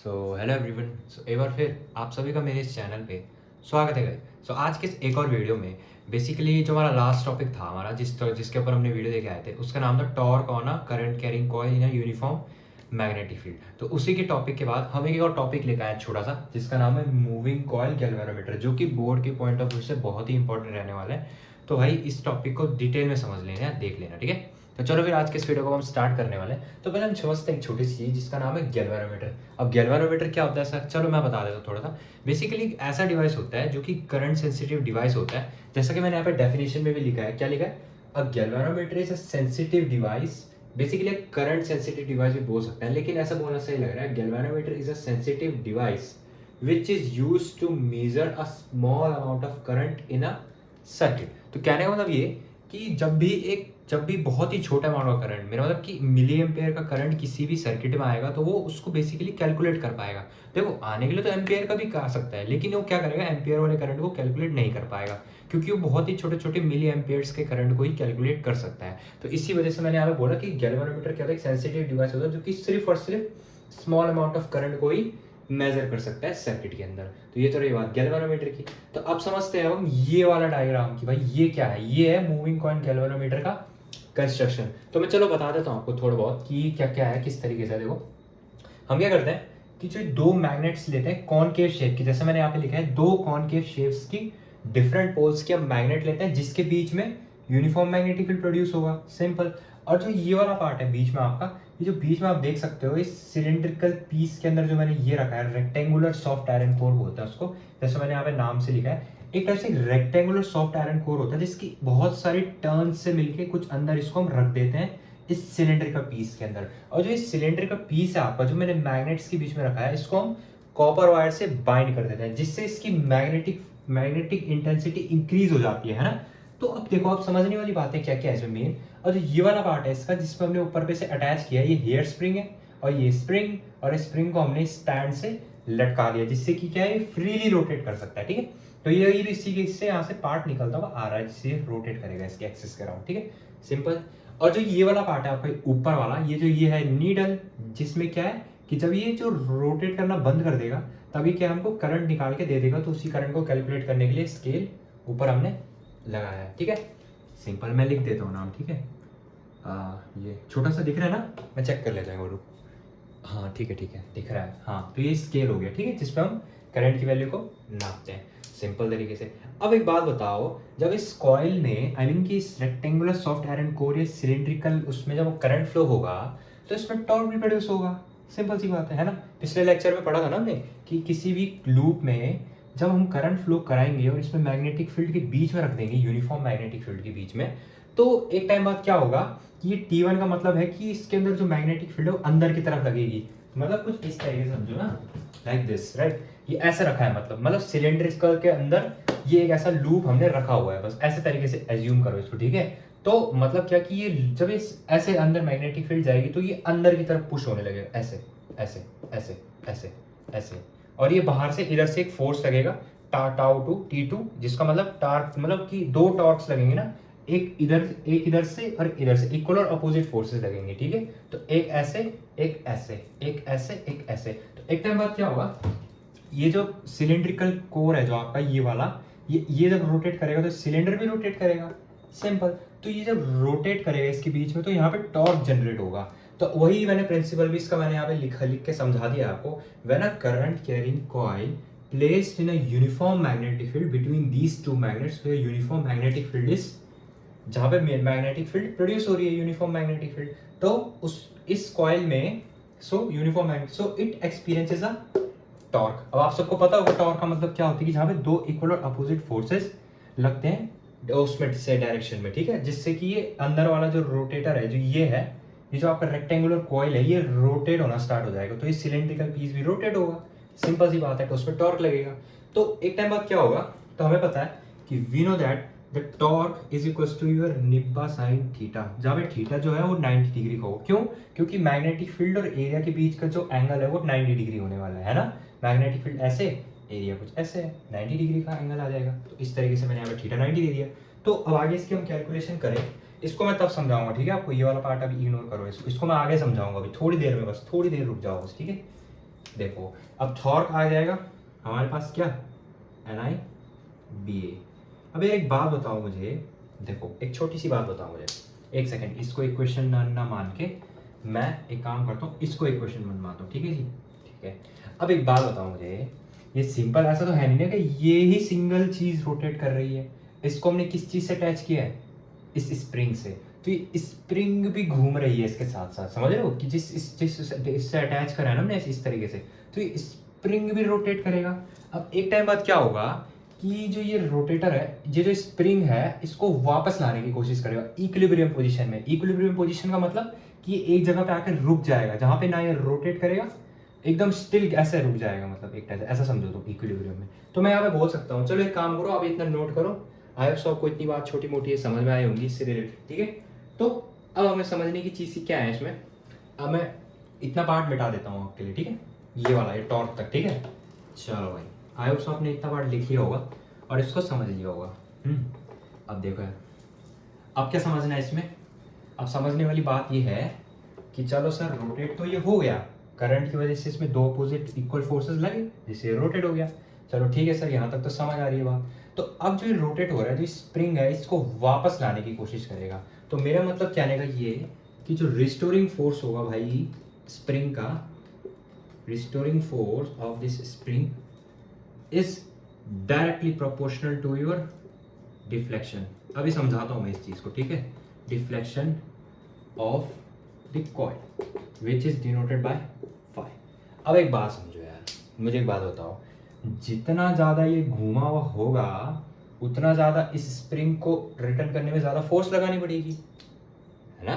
Hello everyone. एक बार फिर आप सभी का मेरे इस चैनल पे स्वागत है गाइस। आज के इस एक और वीडियो में बेसिकली जो हमारा लास्ट टॉपिक था हमारा जिसके ऊपर हमने वीडियो लेके आए थे उसका नाम था torque on a current carrying coil in a uniform magnetic field. तो उसी के टॉपिक के बाद हम एक और टॉपिक लेकर आए छोटा सा जिसका नाम है मूविंग कॉइल गैल्वेनोमीटर, जो कि बोर्ड के पॉइंट ऑफ व्यू से बहुत ही इंपॉर्टेंट रहने वाला है। तो भाई इस टॉपिक को डिटेल में समझ लेना है, देख लेना, ठीक है। तो चलो फिर आज के इस वीडियो को हम स्टार्ट करने वाले हैं। तो पहले हम समझते हैं एक छोटी सी चीज जिसका नाम है गैल्वेनोमीटर। अब गैल्वेनोमीटर क्या होता है सर, चलो मैं बता देता हूँ थोड़ा सा। बेसिकली एक ऐसा डिवाइस होता है जो कि करंट सेंसिटिव डिवाइस होता है, जैसा कि मैंने यहाँ पे डेफिनेशन में भी लिखा है। क्या लिखा है? अ galvanometer is a sensitive device. Basically current sensitive device भी बोल सकते हैं, लेकिन ऐसा बोलना सही लग रहा है। Galvanometer is a sensitive device which is used to measure a small amount of current in a circuit. तो कहने का मतलब ये कि जब भी बहुत ही छोटा अमाउंट का करंट, मेरा मतलब कि मिली एम्पेयर का करंट किसी भी सर्किट में आएगा तो वो उसको बेसिकली कैलकुलेट कर पाएगा। देखो आने के लिए तो एम्पेयर का भी आ सकता है, लेकिन वो क्या करेगा, एम्पेयर वाले करंट को कैलकुलेट नहीं कर पाएगा, क्योंकि वो बहुत ही छोटे छोटे मिली एम्पेयर्स के करंट को ही कैलकुलेट कर सकता है। तो इसी वजह से मैंने यहाँ पे बोला कि गैल्वेनोमीटर क्या होता है, एक सेंसिटिव डिवाइस होता है जो कि सिर्फ और सिर्फ स्मॉल अमाउंट ऑफ करंट को ही मेजर कर सकता है सर्किट के अंदर। तो ये तो रही बात गैल्वेनोमीटर की। तो अब समझते हैं हम ये वाला डायग्राम कि भाई ये क्या है। ये है मूविंग कॉइल गैल्वेनोमीटर का कंस्ट्रक्शन। तो मैं चलो बता देता हूँ आपको थोड़ा बहुत कि क्या क्या है, किस तरीके से। देखो हम क्या करते हैं कि जो दो मैग्नेट्स लेते हैं कॉनकेव शेप की, जैसे मैंने यहाँ पे लिखा है दो कॉनकेव शेप्स की डिफरेंट पोल्स के हम मैग्नेट लेते हैं जिसके बीच में यूनिफॉर्म मैग्नेटिक फील्ड प्रोड्यूस होगा, सिंपल। और जो ये वाला पार्ट है बीच में आपका, ये जो बीच में आप देख सकते हो इस सिलेंड्रिकल पीस के अंदर जो मैंने ये रखा है, रेक्टेंगुलर सॉफ्ट आयरन कोर बोलते हैं उसको, जैसे मैंने यहाँ पे नाम से लिखा है। एक तरह से रेक्टेंगुलर सॉफ्ट आयरन कोर होता है जिसकी बहुत सारी टर्न्स से मिलके कुछ अंदर इसको हम रख देते हैं इस सिलेंडर का पीस के अंदर। और जो इस सिलेंडर का पीस है आपका, जो मैंने मैग्नेट्स के बीच में रखा है, इसको हम कॉपर वायर से बाइंड कर देते हैं जिससे इसकी मैग्नेटिक इंटेंसिटी इंक्रीज हो जाती है ना। तो अब देखो आप समझने वाली बात है क्या क्या है इसमें मेन। और जो ये वाला पार्ट है इसका जिसमें हमने ऊपर पे से अटैच किया है, ये हेयर स्प्रिंग है। और ये स्प्रिंग और स्प्रिंग को हमने स्टैंड से लटका दिया जिससे कि क्या है, फ्रीली रोटेट कर सकता है, ठीक है। तो ये इसी के इससे यहाँ से पार्ट निकलता हुआ आ रहा है जिससे रोटेट करेगा इसके एक्सिस के अराउंड, ठीक है, सिंपल। और जो ये वाला पार्ट है आपका ऊपर वाला, ये जो ये है नीडल, जिसमें क्या है कि जब ये जो रोटेट करना बंद कर देगा तभी क्या हमको करंट निकाल के दे देगा। तो उसी करंट को कैलकुलेट करने के लिए स्केल ऊपर हमने लगाया है, ठीक है, सिंपल। मैं लिख देता हूँ नाम, ठीक है। ये छोटा सा दिख रहा है ना, मैं चेक कर लेता हूँ गुरु। हाँ ठीक है दिख रहा है। हाँ तो ये स्केल हो गया, ठीक है, जिसपे हम करंट की वैल्यू को नापते हैं सिंपल तरीके से। अब एक बात बताओ, जब इस कॉइल में आई मीन कि इस रेक्टेंगुलर सॉफ्ट आयरन कोर या सिलिंड्रिकल उसमें जब करंट फ्लो होगा तो इसमें टॉर्क भी प्रोड्यूस होगा, सिंपल सी बात है ना। पिछले लेक्चर में पढ़ा था ना हमने कि किसी भी लूप में जब हम करंट फ्लो कराएंगे और इसमें मैग्नेटिक फील्ड के बीच में रख देंगे, यूनिफॉर्म मैग्नेटिक फील्ड के बीच में, तो एक टाइम बाद क्या होगा कि ये T1 का मतलब है कि इसके अंदर जो मैग्नेटिक फील्ड है वो अंदर की तरफ लगेगी। मतलब कुछ इस तरीके से समझो ना, लाइक दिस, राइट। ये ऐसे रखा है, मतलब सिलेंड्रिकल के अंदर ये एक ऐसा लूप हमने रखा हुआ है, बस ऐसे तरीके से एज्यूम करो इसको, ठीक है। तो मतलब क्या कि ये जब इस ऐसे अंदर मैग्नेटिक फील्ड जाएगी तो ये अंदर की तरफ पुश होने लगेगा, ऐसे ऐसे ऐसे ऐसे ऐसे। और ये बाहर से इधर से एक फोर्स लगेगा टाउ टू T2, जिसका मतलब टार्क, मतलब कि दो टॉर्क्स लगेंगे ना, एक इधर से और इधर से, इक्वल और अपोजिट फोर्सेस लगेंगे, ठीक है। तो एक ऐसे एक ऐसे एक ऐसे एक ऐसे। तो एक टाइम बाद क्या होगा, ये जो सिलेंड्रिकल कोर है जो आपका ये वाला, ये जब रोटेट करेगा तो सिलेंडर भी रोटेट करेगा, सिंपल। तो ये जब रोटेट करेगा इसके बीच में तो यहाँ पे टॉर्क जनरेट होगा। तो वही मैंने प्रिंसिपल भी इसका मैंने यहाँ पे लिख के समझा दिया आपको। When a current carrying coil placed in a uniform magnetic field between these two magnets, where uniform magnetic field is, जहां पे मैग्नेटिक फील्ड प्रोड्यूस हो रही है, यूनिफॉर्म मैग्नेटिक फील्ड, तो उस इस कॉइल में uniform magnet, it experiences a torque. अब आप सबको पता होगा टॉर्क का मतलब क्या होती है कि जहां पे दो इक्वल और अपोजिट फोर्सेस लगते हैं उसमें से डायरेक्शन में, ठीक है, जिससे कि ये अंदर वाला जो रोटेटर है, जो ये है, ये जो आपका रेक्टेंगुलर कॉइल है, ये रोटेट होना स्टार्ट हो जाएगा। तो ये सिलेंड्रिकल पीस भी रोटेट होगा, सिंपल सी बात है, तो उसमें टॉर्क लगेगा। तो एक टाइम बाद क्या होगा, तो हमें पता है कि we know that the torque is equals to your निब्बा साइन थीटा, जहाँ पे थीटा जो है वो 90 डिग्री का हो। क्यों? क्योंकि मैग्नेटिक फील्ड और एरिया के बीच का जो एंगल है वो 90 डिग्री होने वाला है ना। मैग्नेटिक फील्ड ऐसे, एरिया कुछ ऐसे है, 90 डिग्री का एंगल आ जाएगा। तो इस तरीके से मैंने यहाँ पे थीटा 90 दे दिया। तो अब आगे इसकी हम कैलकुलेशन करें, इसको मैं तब समझाऊंगा, ठीक है। आपको ये वाला पार्ट अभी इग्नोर करो, इसको मैं आगे समझाऊंगा, अभी थोड़ी देर में, बस थोड़ी देर रुक जाओ बस, ठीक है। देखो अब थॉर्क आ जाएगा हमारे पास क्या, Ni Ba। अब एक बात बताओ मुझे, देखो एक छोटी सी बात बताओ मुझे, एक सेकंड, इसको इक्वेशन ना मान के मैं एक काम करता हूँ, इसको इक्वेशन मानता हूँ, ठीक है जी, ठीक है। अब एक बात बताओ मुझे, ये सिंपल ऐसा तो है नहीं ना कि ये ही सिंगल चीज रोटेट कर रही है, इसको हमने किस चीज से अटैच किया है, इस स्प्रिंग से, तो ये स्प्रिंग भी घूम रही है इसके साथ साथ, समझ रहे हो कि इससे अटैच करा है ना हमने इस तरीके से, तो ये स्प्रिंग भी रोटेट करेगा। अब एक टाइम बाद क्या होगा कि जो ये रोटेटर है, ये जो स्प्रिंग है, इसको वापस लाने की कोशिश करेगा इक्विलिब्रियम पोजीशन में। इक्विलिब्रियम पोजीशन का मतलब कि ये एक जगह पे आकर रुक जाएगा, जहां पे ना ये रोटेट करेगा, एकदम स्टिल ऐसे रुक जाएगा, मतलब एक टाइप से ऐसा समझो तो इक्विलिब्रियम में। तो मैं यहाँ पे बोल सकता हूँ, चलो एक काम करो, आप इतना नोट करो, आई होप सबको इतनी बात छोटी मोटी है समझ में आई होंगी इससे रिलेटेड, ठीक है। तो अब हमें समझने की चीज़ क्या है इसमें, अब मैं इतना पार्ट मिटा देता हूँ आपके लिए, ठीक है, ये वाला, ये टॉर्क तक, ठीक है। चलो भाई, आई होप आपने इतना पार्ट लिख लिया होगा और इसको समझ लिया होगा। अब देखो यार, अब क्या समझना है इसमें, अब समझने वाली बात ये है कि चलो सर रोटेट तो ये हो गया, करंट की वजह से इसमें दो अपोजिट इक्वल फोर्सेस लगे जिससे ये रोटेट हो गया, चलो ठीक है सर, यहाँ तक तो समझ आ रही है बात। तो अब जो ये रोटेट हो रहा है, जो स्प्रिंग है, इसको वापस लाने की कोशिश करेगा। तो मेरा मतलब कहने का ये कि जो रिस्टोरिंग फोर्स होगा भाई स्प्रिंग का, restoring force of this spring is directly proportional to your deflection. अभी समझाता हूं मैं इस चीज को, ठीक है। Deflection of the coil which is denoted by phi. अब एक बात समझो यार, मुझे एक बात बताओ, जितना ज्यादा ये घूमा हुआ होगा उतना ज्यादा इस स्प्रिंग को रिटर्न करने में ज्यादा फोर्स लगानी पड़ेगी, है ना।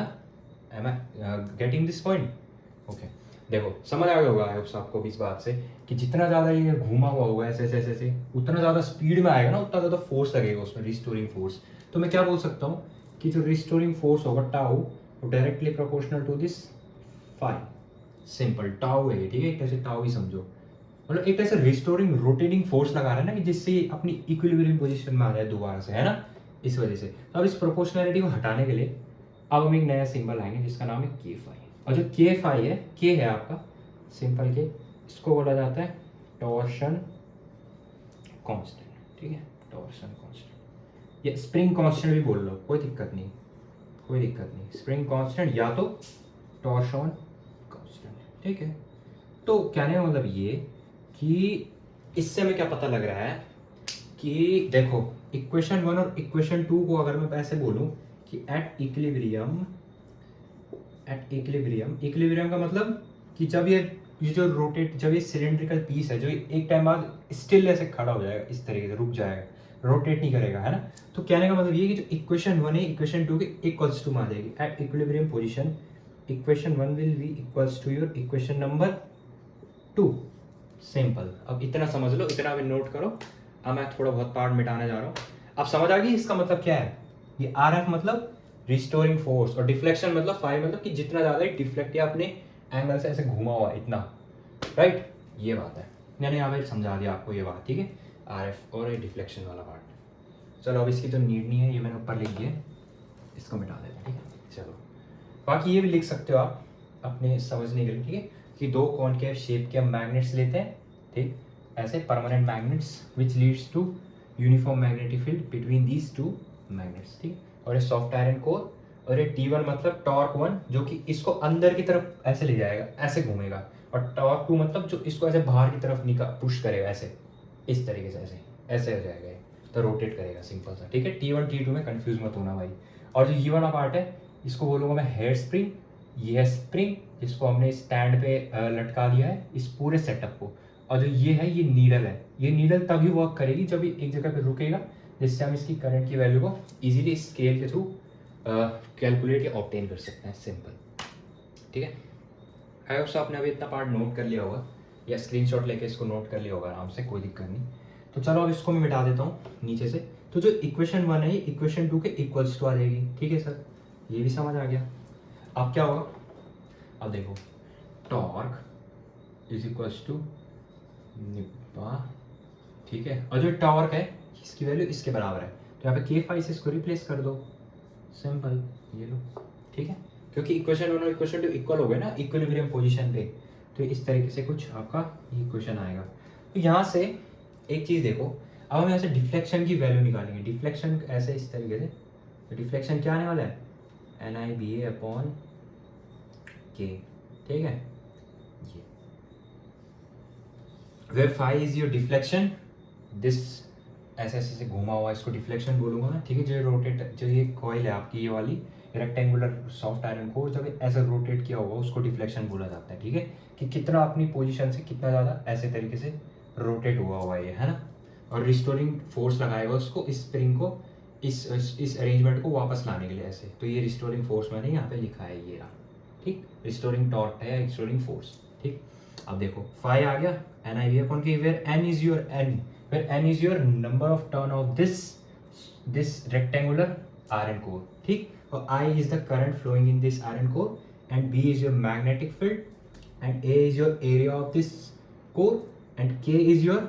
Am I getting this point? Okay, देखो समझ आ गया होगा आपको भी इस बात से कि जितना ज़्यादा ये घूमा हुआ होगा ऐसे ऐसे ऐसे उतना ज़्यादा स्पीड में आएगा ना, उतना ज़्यादा फोर्स लगेगा उसमें, रिस्टोरिंग फोर्स। तो मैं क्या बोल सकता हूँ कि जो रिस्टोरिंग फोर्स होगा टाउ, वो directly proportional to this phi. Simple tau है, ठीक है, एक तरह से टाउ ही समझो, मतलब एक तरह से रिस्टोरिंग रोटेटिंग फोर्स लगा रहा है ना, कि जिससे अपनी इक्विलिब्रियम पोजीशन में आ जाए दोबारा से, है ना, इस वजह से। तो अब इस प्रोपोर्शनैलिटी को हटाने के लिए अब हम एक नया सिंबल आएंगे जिसका नाम है के फाई। और जो के फाई है, के है आपका सिंपल के, इसको बोला जाता है टॉर्शन कांस्टेंट, ठीक है, टॉर्शन कांस्टेंट, ये स्प्रिंग कांस्टेंट भी बोल लो, कोई दिक्कत नहीं, कोई दिक्कत नहीं, स्प्रिंग कांस्टेंट या तो टॉर्शन कांस्टेंट, ठीक है। तो कहने का मतलब ये कि इससे हमें क्या पता लग रहा है कि देखो इक्वेशन 1 और इक्वेशन 2 को अगर मैं ऐसे बोलूं कि एट इक्विलिब्रियम, इक्विलिब्रियम का मतलब कि जब ये जो रोटेट, जब ये सिलेंड्रिकल पीस है जो एक टाइम बाद स्टिल ऐसे खड़ा हो जाएगा, इस तरीके से रुक जाएगा, रोटेट नहीं करेगा, है ना। तो कहने का मतलब ये कि जो इक्वेशन 1 है इक्वेशन 2 के इक्वल्स टू में आ जाएगी। At equilibrium position equation 1 will be equals to your equation number 2। Simple, अब इतना समझ लो, इतना भी नोट करो। अब मैं थोड़ा बहुत पार्ट मिटाने जा रहा हूँ, अब समझ आ गई इसका मतलब क्या है। ये आर एफ मतलब रिस्टोरिंग फोर्स, और डिफ्लेक्शन मतलब फाई मतलब कि जितना ज़्यादा डिफ्लेक्ट या अपने एंगल से ऐसे घुमा हुआ इतना, राइट, ये बात है। मैंने यहाँ पे समझा दिया आपको ये बात, ठीक है, आर एफ और डिफ्लेक्शन वाला पार्ट। चलो अब इसकी तो नीड नहीं है, ये मैंने ऊपर लिख दिया, इसको मिटा देते हैं, ठीक है। चलो बाकी ये भी लिख सकते हो आप अपने समझने के लिए, ठीक है, कि दो कॉनकेव शेप के हम मैग्नेट्स लेते हैं, ठीक, ऐसे permanent magnets which leads to uniform magnetic field between these two magnets, ठीक। और ये सॉफ्ट आयरन कोर, और ये T1 मतलब टॉर्क 1 जो कि इसको अंदर की तरफ ऐसे ले जाएगा, ऐसे घूमेगा, और टॉर्क 2 मतलब जो इसको ऐसे बाहर की तरफ पुश करेगा, ऐसे इस तरीके से, ऐसे ऐसे हो जाएगा, तो रोटेट करेगा, सिंपल सा, ठीक है। T1 T2 में कंफ्यूज मत होना भाई। और जो ये वाला पार्ट है इसको बोलूँगा मैं हेयर स्प्रिंग, ये है स्प्रिंग जिसको हमने स्टैंड पे लटका दिया है इस पूरे सेटअप को। और जो ये है ये नीडल है, ये नीडल तभी वर्क करेगी जब ये एक जगह पे रुकेगा, जिससे हम इसकी करंट की वैल्यू को इजीली स्केल के थ्रू कैलकुलेट या ऑब्टेन कर सकते हैं, सिंपल, ठीक है। आई होप आपने अभी इतना पार्ट नोट कर लिया होगा या स्क्रीनशॉट लेके इसको नोट कर लिया होगा आराम से, कोई दिक्कत नहीं। तो चलो अब इसको मैं मिटा देता हूँ नीचे से। तो जो इक्वेशन 1 है इक्वेशन 2 के इक्वल्स टू आ जाएगी, ठीक है सर, ये भी समझ आ गया। अब क्या होगा, अब देखो टॉर्क इज इक्वल्स टू निब्बा, ठीक है, और जो टॉर्क है इसकी वैल्यू इसके बराबर है, तो यहाँ पे के फाई से इसको रिप्लेस कर दो, सिंपल, ये लो, ठीक है, क्योंकि इक्वेशन 1 और इक्वेशन 2 इक्वल हो गए ना इक्विलिब्रियम पोजीशन पे। तो इस तरीके से कुछ आपका ये क्वेश्चन आएगा। तो यहाँ से एक चीज़ देखो, अब हम यहाँ से डिफ्लेक्शन की वैल्यू निकालेंगे। डिफ्लेक्शन ऐसे इस तरीके से, तो डिफ्लेक्शन क्या आने वाला है, NIBA/K, ठीक है। ये where phi is your deflection, this ऐसे ऐसे से घूमा हुआ इसको डिफ्लेक्शन बोलूँगा मैं, ठीक है। जो रोटेट, जो ये कॉइल है आपकी ये वाली रेक्टेंगुलर सॉफ्ट आयरन को जब ऐसा रोटेट किया होगा उसको डिफ्लेक्शन बोला जाता है, ठीक है। कि कितना अपनी पोजीशन से कितना ज़्यादा ऐसे तरीके से रोटेट हुआ हुआ ये, है ना। और रिस्टोरिंग फोर्स लगाएगा उसको, इस स्प्रिंग को, इस अरेंजमेंट को वापस लाने के लिए ऐसे। तो ये रिस्टोरिंग फोर्स मैंने यहाँ पे लिखा है, ये रहा, ठीक। रिस्टोरिंग टॉर्क है या रिस्टोरिंग फोर्स, ठीक। अब देखो फाई आ गया, NIBA/K, where n is your number of turn of this rectangular iron core, ठीक। और I is the current flowing in this iron core, and B is your magnetic field, and A is your area of this core, and K is your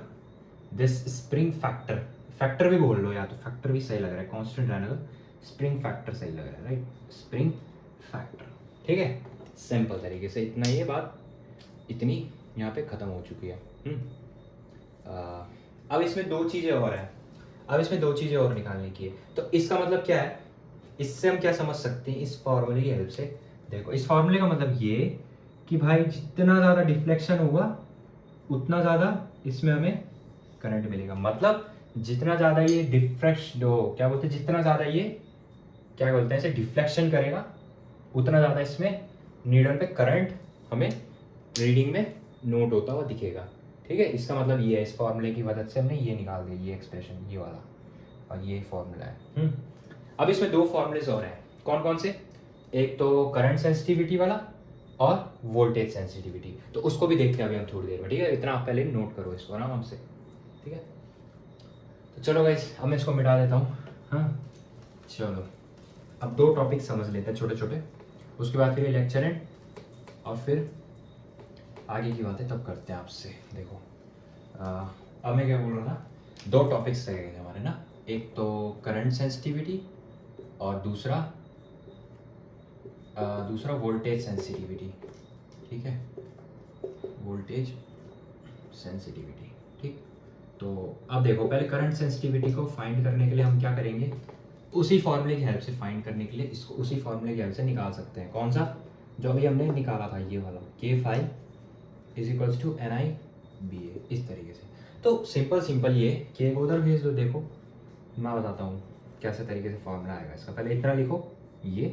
this spring factor। Factor भी बोल लो, या तो factor भी सही लग रहा है, constant रहने दो, स्प्रिंग फैक्टर सही लग रहा है, राइट, स्प्रिंग फैक्टर, ठीक है। सिंपल तरीके से इतना, ये बात इतनी यहाँ पे खत्म हो चुकी है। अब इसमें दो चीज़ें और निकालने की है। तो इसका मतलब क्या है, इससे हम क्या समझ सकते हैं, इस फॉर्मूले की हेल्प से। देखो इस फॉर्मूले का मतलब ये कि भाई जितना ज़्यादा डिफ्लेक्शन होगा उतना ज़्यादा इसमें हमें करंट मिलेगा। मतलब जितना ज़्यादा ये क्या बोलते हैं, जितना ज़्यादा ये क्या बोलते हैं इसे डिफ्लेक्शन करेगा उतना ज़्यादा इसमें नीडल पे करंट हमें रीडिंग में नोट होता हुआ दिखेगा, ठीक है। इसका मतलब ये है, इस फॉर्मूले की मदद से हमने ये निकाल दिया, ये एक्सप्रेशन ये वाला, और ये फॉर्मूला है। अब इसमें दो फॉर्मूलेज और हैं, कौन कौन से, एक तो करंट सेंसिटिविटी वाला और वोल्टेज सेंसिटिविटी। तो उसको भी देखते हैं अभी हम थोड़ी देर में, ठीक है। इतना आप पहले नोट करो इसको आराम से, ठीक है। तो चलो गाइस, अब मैं इसको मिटा देता हूँ। हाँ चलो, अब दो टॉपिक समझ लेते हैं छोटे छोटे, उसके बाद फिर ये लेक्चर एंड, और फिर आगे की बातें तब करते हैं आपसे। देखो अब मैं क्या बोल रहा था, दो टॉपिक्स रहेंगे हमारे ना, एक तो करंट सेंसिटिविटी और दूसरा वोल्टेज सेंसिटिविटी, ठीक है, वोल्टेज सेंसिटिविटी, ठीक। तो अब देखो पहले करंट सेंसिटिविटी को फाइंड करने के लिए हम क्या करेंगे, उसी फॉर्मूले की हेल्प से फाइंड करने के लिए इसको उसी फॉर्मूले की हेल्प से निकाल सकते हैं। कौन सा, जो अभी हमने निकाला था ये वाला, K5 = NIBA, इस तरीके से। तो सिंपल ये K को उधर भेज दो। देखो मैं बताता हूँ कैसे तरीके से फॉर्मूला आएगा इसका, पहले इतना लिखो ये,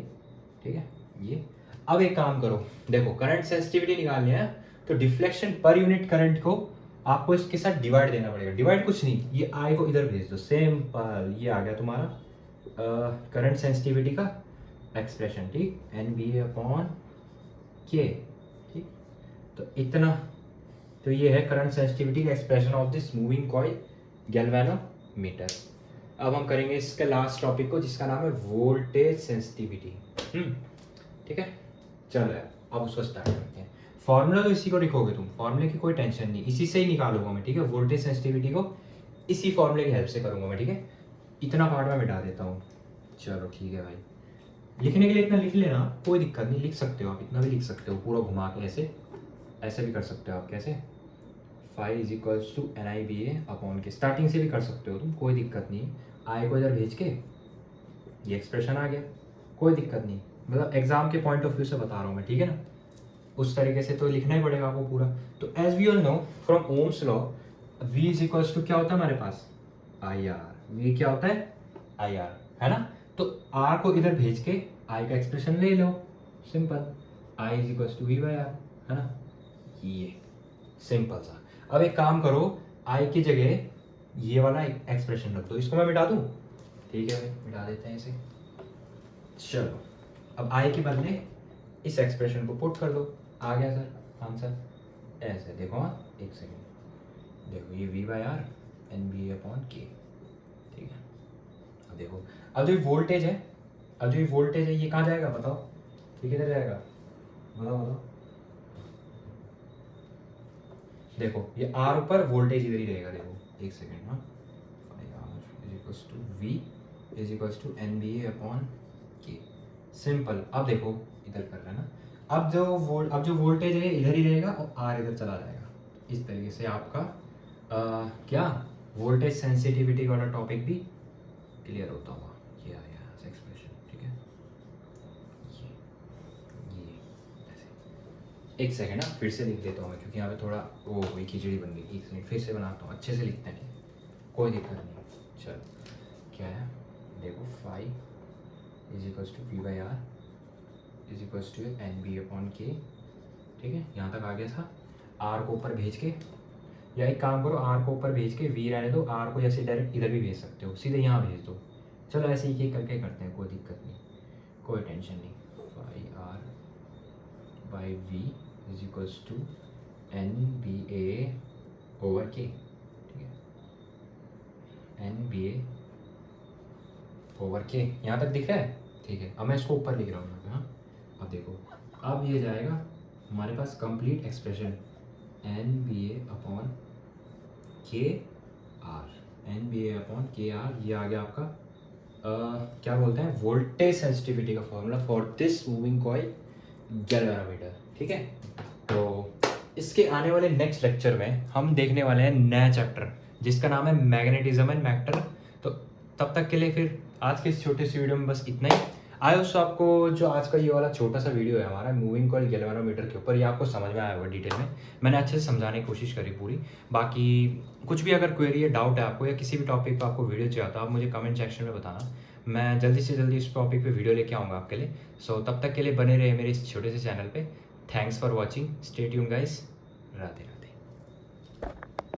ठीक है, ये। अब एक काम करो, देखो करंट सेंसिटिविटी निकालनी है तो डिफ्लेक्शन पर यूनिट करंट को आपको इसके साथ डिवाइड देना पड़ेगा। डिवाइड कुछ नहीं, ये I को इधर भेज दो, सिंपल, ये आ गया तुम्हारा करंट सेंसिटिविटी का एक्सप्रेशन, ठीक, NBA/K, ठीक। तो इतना, तो ये है करंट सेंसिटिविटी का expression of this moving coil galvanometer. अब हम करेंगे इसके लास्ट टॉपिक को जिसका नाम है वोल्टेज सेंसिटिविटी, ठीक है। चलो यार अब उसको स्टार्ट करते हैं। फॉर्मूला तो इसी को लिखोगे तुम, फॉर्मूले की कोई टेंशन नहीं, इसी से ही निकालूंगा मैं, ठीक है। वोल्टेज सेंसिटिविटी को इसी फॉर्मूले की हेल्प से करूंगा मैं, ठीक है। इतना पार्ट में मिटा देता हूँ। चलो ठीक है भाई, लिखने के लिए इतना लिख लेना, कोई दिक्कत नहीं, लिख सकते हो आप, इतना भी लिख सकते हो पूरा घुमा के, ऐसे भी कर सकते हो आप। कैसे, फाई = NIBA/K, स्टार्टिंग से भी कर सकते हो तुम, कोई दिक्कत नहीं। I को इधर भेज के ये एक्सप्रेशन आ गया, कोई दिक्कत नहीं। मतलब एग्जाम के पॉइंट ऑफ व्यू से बता रहा हूँ मैं, ठीक है ना। उस तरीके से तो लिखना ही पड़ेगा आपको पूरा। तो as we all know from Ohm's law, V = क्या होता है हमारे पास, IR। V क्या होता है, IR, है ना। तो R को इधर भेज के I का एक्सप्रेशन ले लो, सिंपल, I = V/R, है ना। ये सिंपल सा। अब एक काम करो, I की जगह ये वाला एक्सप्रेशन रख दो, इसको मैं मिटा दूं, ठीक है भाई, मिटा देते हैं इसे। चलो अब I के बदले इस एक्सप्रेशन को पुट कर दो, आ गया सर आंसर। ऐसे देखो, हाँ एक सेकेंड, देखो ये V/R NBA/K, ठीक है। अब देखो, अब जो ये वोल्टेज है, ये कहाँ जाएगा बताओ, ये किधर जाएगा, बताओ। देखो ये R ऊपर, वोल्टेज इधर ही रहेगा, देखो एक सेकेंड, हाँ, V = NBA/K, सिंपल। अब देखो इधर कर रहा है ना, अब जो वोल्टेज है इधर ही रहेगा और आर इधर चला जाएगा। इस तरीके से आपका क्या वोल्टेज सेंसिटिविटी वाला टॉपिक भी क्लियर होता होगा। ये आया एक्सप्रेशन, ठीक है। ये ऐसे एक सेकेंड ना फिर से लिख देता हूँ मैं, क्योंकि यहाँ पे थोड़ा वो हुई खिचड़ी बन गई। एक मिनट फिर से बनाता हूँ, अच्छे से लिखते हैं, कोई दिक्कत नहीं। चल क्या है देखो, five is equals to V by R is equals to N B upon K, ठीक है। यहाँ तक आ गया था। आर को ऊपर भेज के, या एक काम करो, आर को ऊपर भेज के वी रहने दो, आर को जैसे डायरेक्ट इधर भी भेज सकते हो, सीधे यहाँ भेज दो। चलो ऐसे ही करके करते हैं, कोई दिक्कत नहीं, कोई टेंशन नहीं। Five R by V is equals to N B A over K, ठीक है। एन बी ए ओवर के, यहाँ तक दिख रहा है, ठीक है। अब मैं इसको ऊपर लिख रहा हूँ यहाँ पे, हाँ। अब देखो, अब ये जाएगा हमारे पास complete expression, N B A upon K R, N B A upon K R, ये आ गया आपका क्या बोलते हैं, वोल्टेज सेंसिटिविटी का formula for this moving coil galvanometer, ठीक है। तो इसके आने वाले नेक्स्ट लेक्चर में हम देखने वाले हैं नया चैप्टर जिसका नाम है मैग्नेटिज्म एंड मैटर। तो तब तक के लिए फिर आज के इस छोटे सी वीडियो में बस इतना ही। आई होप आपको जो आज का ये वाला छोटा सा वीडियो है हमारा मूविंग कॉइल गैल्वेनोमीटर के ऊपर, ये आपको समझ में आया होगा डिटेल में। मैंने अच्छे से समझाने की कोशिश करी पूरी। बाकी कुछ भी अगर क्वेरी है, डाउट है आपको, या किसी भी टॉपिक पर आपको वीडियो चाहिए तो आप मुझे कमेंट सेक्शन में बताना। मैं जल्दी से जल्दी इस टॉपिक पे वीडियो लेके आऊँगा आपके लिए। सो तब तक के लिए बने रहे मेरे इस छोटे से चैनल पे। Thanks for watching, stay tune guys, Radhe Radhe.